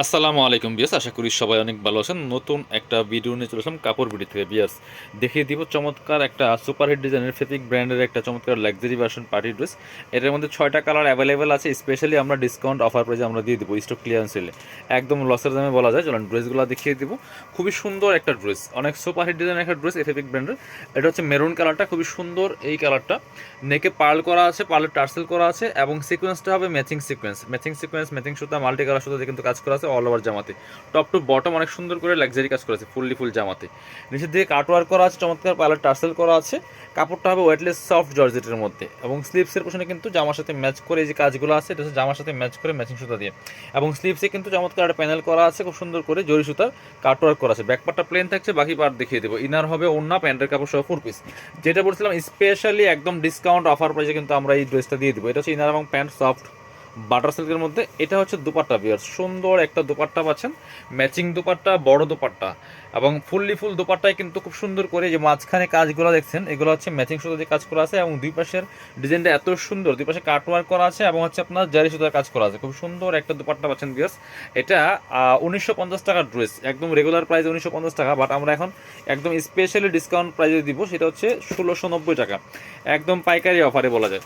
আসসালামু আলাইকুম বিয়াস, আশা করি সবাই অনেক ভালো আছেন। নতুন একটা ভিডিও নিয়ে চলে আসলাম কাপড় বিডি থেকে বিয়াস। দেখিয়ে দিব চমৎকার একটা সুপারহিট ডিজাইনের ফেব্রিক ব্র্যান্ডের একটা চমৎকার লাক্সারি ভার্সন পার্টি ড্রেস। এটার মধ্যে 6টা কালার অ্যাভেলেবেল আছে। স্পেশালি আমরা ডিসকাউন্ট অফার প্রাইসে আমরা দিয়ে দিব, স্টক ক্লিয়ারেন্স সেলে একদম লসের দামে বলা যায়। চলুন ড্রেসগুলো দেখিয়ে দিব। খুবই সুন্দর একটা ড্রেস, অনেক সুপারহিট ডিজাইনের একটা ড্রেস, ফেব্রিক ব্র্যান্ডের। এটা হচ্ছে মেরুন কালারটা, খুবই সুন্দর এই কালারটা। নেকে পার্ল করা আছে, পার্লের টার্সেল করা আছে এবং সিকোয়েন্সটা হবে ম্যাচিং সিকোয়েন্স, ম্যাচিং সুতা, মাল্টি কালার সুতা দিয়ে কিন্তু কাজ করা আছে অল ওভার জামাতে। টপ টু বটম অনেক সুন্দর করে লাক্সারি কাজ করা আছে ফুল জামাতে। নিচের দিকে কাটওয়ার্ক করা আছে, চমৎকার পার্লার টার্সেল করা আছে। কাপড়টা হবে ওয়েটলেস সফট জর্জেটের মধ্যে এবং স্লিভসের পোশনে কিন্তু জামার সাথে ম্যাচ করে এই যে কাজগুলো আছে, এটা হচ্ছে জামার সাথে ম্যাচ করে ম্যাচিং সুতা দিয়ে। এবং স্লিভসে কিন্তু চমৎকার একটা প্যানেল করা আছে, খুব সুন্দর করে জরি সুতার কাটওয়ার্ক করা আছে। ব্যাকপার্টটা প্লেন থাকছে, বাকি পার্ট দেখিয়ে দেবো। ইনার হবে ওড়না, প্যান্টের কাপড় সহ 4 পিস। যেটা বলছিলাম স্পেশালি একদম ডিসকাউন্ট অফার প্রাইসে কিন্তু আমরা এই ড্রেসটা দিয়ে দেবো। এটা হচ্ছে ইনার এবং প্যান্ট সফট বাটার সিল্কের মধ্যে। এটা হচ্ছে দুপাট্টা বিয়ার, সুন্দর একটা দুপাট্টা পাচ্ছেন, ম্যাচিং দুপাট্টা, বড় দুপাট্টা এবং ফুল দুপাট্টায় কিন্তু খুব সুন্দর করে যে মাঝখানে কাজগুলো দেখছেন, এগুলো হচ্ছে ম্যাচিং সুতা দিয়ে কাজ করা আছে এবং দুই পাশের ডিজাইনটা এত সুন্দর, দুই পাশে কাটওয়ার্ক করা আছে এবং হচ্ছে আপনার জারি সুতার কাজ করা আছে। খুব সুন্দর একটা দুপাট্টা পাচ্ছেন বিয়ার্স। এটা 1950 টাকার ড্রেস, একদম রেগুলার প্রাইস 1950 টাকা, বাট আমরা এখন একদম স্পেশালি ডিসকাউন্ট প্রাইসে দিব, সেটা হচ্ছে 1690 টাকা, একদম পাইকারি অফারে বলা যায়।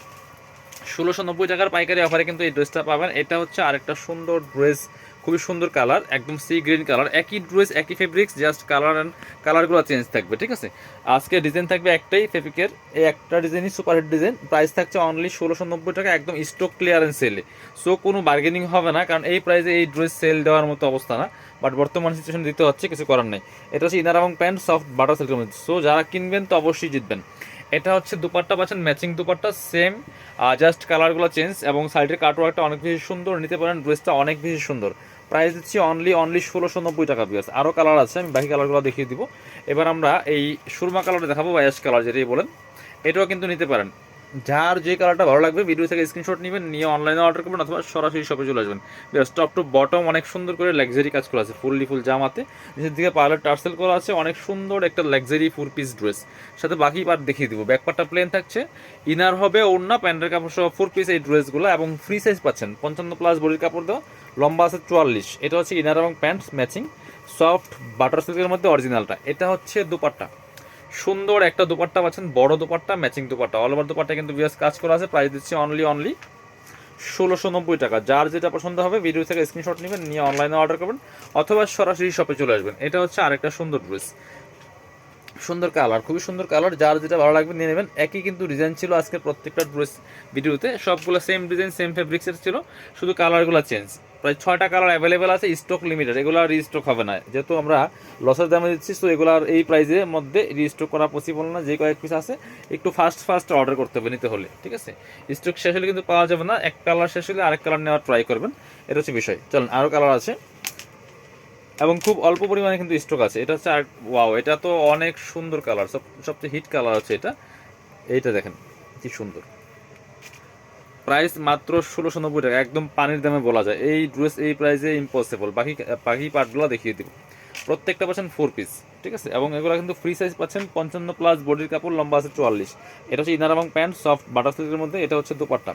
1690 টাকার পাইকারি অফারে কিন্তু এই ড্রেসটা পাবেন। এটা হচ্ছে আরেকটা সুন্দর ড্রেস, খুবই সুন্দর কালার, একদম সি গ্রিন কালার। একই ড্রেস, একই ফেব্রিক্স, জাস্ট কালার অ্যান্ড কালারগুলো চেঞ্জ থাকবে, ঠিক আছে। আজকে ডিজাইন থাকবে একটাই ফেব্রিকের, এই একটা ডিজাইনই সুপারহিট ডিজাইন। প্রাইস থাকছে অনলি 1690 টাকা, একদম স্টক ক্লিয়ারেন্স সেলে। সো কোনো বার্গেনিং হবে না, কারণ এই প্রাইসে এই ড্রেস সেল দেওয়ার মতো অবস্থা না, বাট বর্তমান সিচুয়েশন দিতে হচ্ছে, কিছু করার নেই। এটা হচ্ছে ইনার এবং প্যান্ট সফট বাটার সিল্কের মধ্যে। সো যারা কিনবেন তো অবশ্যই জিতবেন। এটা হচ্ছে দুপাট্টা পাচ্ছেন, ম্যাচিং দুপাট্টা, সেম জাস্ট কালারগুলো চেঞ্জ এবং সাইডের কাটওয়ার্কটা অনেক বেশি সুন্দর, নিতে পারেন। ড্রেসটা অনেক বেশি সুন্দর। প্রাইস দিচ্ছি অনলি 1690 টাকা পিস। আরও কালার আছে, আমি বাকি কালারগুলো দেখিয়ে দিব। এবার আমরা এই সুরমা কালারটা দেখাবো বা অ্যাশ কালার, যেটাই বলেন, এটাও কিন্তু নিতে পারেন। যার যে কালারটা ভালো লাগবে ভিডিও থেকে স্ক্রিনশট নেবেন, নিয়ে অনলাইনে অর্ডার করবেন অথবা সরাসরি শপে চলে আসবেন। টপ টু বটম অনেক সুন্দর করে লাক্সারি কাজ করা আছে, ফুল জামাতে। নিচের দিকে পার্লার টার্সেল করা আছে, অনেক সুন্দর একটা লাক্সারি 4 পিস ড্রেস। সাথে বাকি পার্ট দেখিয়ে দিব। ব্যাকপার্টটা প্লেন থাকছে, ইনার হবে ওড়না, প্যান্টের কাপড় সহ 4 পিস এই ড্রেসগুলো এবং ফ্রি সাইজ পাচ্ছেন। 55+ বডির কাপড় দেওয়া, লম্বা আছে 44। এটা হচ্ছে ইনার এবং প্যান্ট ম্যাচিং সফট বাটার সিল্কের মধ্যে অরিজিনালটা। এটা হচ্ছে দুপাট্টা, সুন্দর একটা দুপাট্টা পাচ্ছেন, বড় dupatta, matching dupatta, all over dupatta কিন্তু বিয়াস কাজ করা আছে। প্রাইস দিচ্ছি অনলি 1690 টাকা। যার যেটা পছন্দ হবে ভিডিও থেকে স্ক্রিনশট নেবেন, নিয়ে অনলাইনে অর্ডার করবেন অথবা সরাসরি শপে চলে আসবেন। এটা হচ্ছে আরেকটা সুন্দর ড্রেস, সুন্দর কালার, খুবই সুন্দর কালার। যার যেটা ভালো লাগবে নিয়ে নেবেন। একই কিন্তু ডিজাইন ছিল আজকের প্রত্যেকটা ড্রেস ভিডিওতে, সবগুলো সেম ডিজাইন, সেম ফেব্রিক্সের ছিল, শুধু কালারগুলো চেঞ্জ। প্রায় 6টা কালার অ্যাভেলেবেল আছে, স্টক লিমিটেড, এগুলো আর রিস্টক হবে না, যেহেতু আমরা লসের দামে দিচ্ছি। তো এগুলো আর এই প্রাইসের মধ্যে রিস্টক করা পসিবল না। যে কয়েক পিস আছে একটু ফাস্ট অর্ডার করতে হবে নিতে হলে, ঠিক আছে। স্টক শেষ হলে কিন্তু পাওয়া যাবে না, এক কালার শেষ হলে আরেক কালার নেওয়ার ট্রাই করবেন, এটা হচ্ছে বিষয়। চলুন আরও কালার আছে এবং খুব অল্প পরিমাণে কিন্তু স্টক আছে। এটা হচ্ছে আর ওয়াও, এটা তো অনেক সুন্দর কালার, সবচেয়ে হিট কালার হচ্ছে এটা। এইটা দেখেন কি সুন্দর। প্রাইস মাত্র 1690 টাকা, একদম পানির দামে বলা যায়। এই ড্রেস এই প্রাইসে ইম্পসিবল। বাকি পার্টগুলো দেখিয়ে দিব। প্রত্যেকটা পাচ্ছেন 4 পিস, ঠিক আছে। এবং এগুলো কিন্তু ফ্রি সাইজ পাচ্ছেন, 55+ বডির কাপড়, লম্বা আছে 44। এটা হচ্ছে ইনার এবং প্যান্ট সফট বাটার সিল্কের মধ্যে। এটা হচ্ছে দুপাট্টা,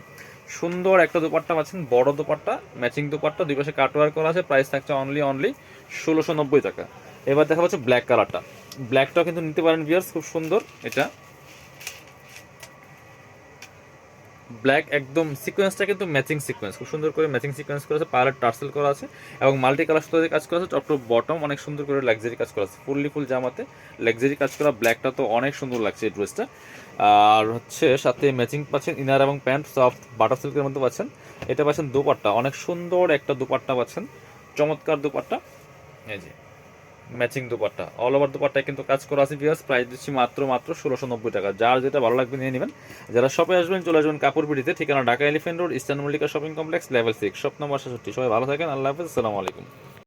সুন্দর একটা দুপাট্টা পাচ্ছেন, বড় দুপাট্টা, ম্যাচিং দুপাট্টা, দুই পাশে কাটওয়ার্ক করা আছে। প্রাইস থাকছে অনলি 1690 টাকা। এবার দেখা হচ্ছে ব্ল্যাক কালারটা, ব্ল্যাকটাও কিন্তু নিতে পারেন ভিউয়ার্স, খুব সুন্দর। এটা ব্ল্যাক, একদম সিকোয়েন্সটা কিন্তু ম্যাচিং সিকোয়েন্স, খুব সুন্দর করে ম্যাচিং সিকোয়েন্স করা আছে, পার্লার টার্সেল করা আছে এবং মাল্টি কালার সুতো দিয়ে কাজ করা আছে। টপ টু বটম অনেক সুন্দর করে লাক্সারি কাজ করা আছে, ফুল জামাতে লাক্সারি কাজ করা। ব্ল্যাকটা তো অনেক সুন্দর লাগছে এই ড্রেসটা। আর হচ্ছে সাথে ম্যাচিং পাচ্ছেন, ইনার এবং প্যান্ট সফট বাটার সিল্কের মধ্যে পাচ্ছেন। এটা পাচ্ছেন দুপাট্টা, অনেক সুন্দর একটা দুপাট্টা পাচ্ছেন, চমৎকার দুপাট্টা। এই যে ম্যাচিং দুপাট্টা, অল ওভার দুপাট্টায় কিন্তু কাজ করা আছে ভিউয়ার্স। প্রাইস দিচ্ছি মাত্র 1690 টাকা। যার যেটা ভালো লাগবে নিয়ে নেবেন। যারা শপে আসবেন চলে আসবেন কাপড় বিডিতে, ঠিকানা Dhaka elephant road, eastern Mallika shopping complex, level 6, shop number 66। সবাই ভালো থাকেন, আল্লাহ হাফেজ, আসসালামু আলাইকুম।